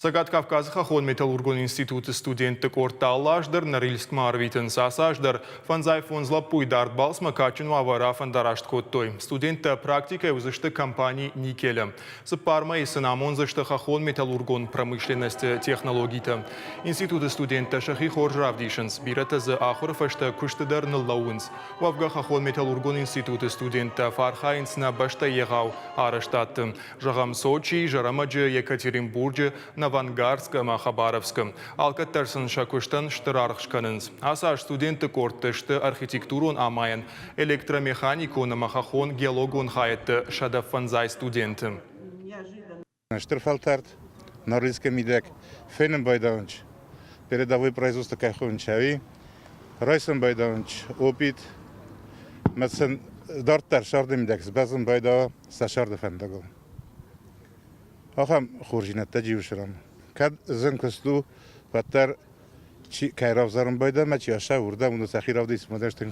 Сагат Кавказ Хахон Металлургон институты студенты Корталлаждыр, Норильск Марвитен Сасаждыр, Фанзай Фонзла Пуйдард Балсма Качину Авара Фандарашт Коттой. Студенты практика узышты компании Никеля. Сапарма и Сынамон зашты Хахон Металлургон промышленность технологита. Институты студенты Шахи Хоржавдишенс, Бирата за Ахурфашта Куштадар Нлауинс. Вавга Хахон Металлургон институты студенты Фархайнс на Башта Егау Араштат. Жагам Сочи, Жарамаджи, Екатеринбурге, Авангарском, Хабаровском. Алкаттерсон Шакуштан Штарархшканенс. Асаш студенты Кортешты архитектурон Амаян, электромеханикон Махахон геологон Хайт Шадафанзай студенты. Штырфалтарт, Норильский Мидек, Фенем Байдаванч, передовой производство Кайховичави, Райсен Байдаванч, опыт, Мәсен Дартар Шардемидек, Базен Байдава, Сашарда Фендагол. Ахам хуржинатта жившрам. Кад зенкосту паттар чи кайравзарым байда мачи аша урда уну сахиравда исмадашты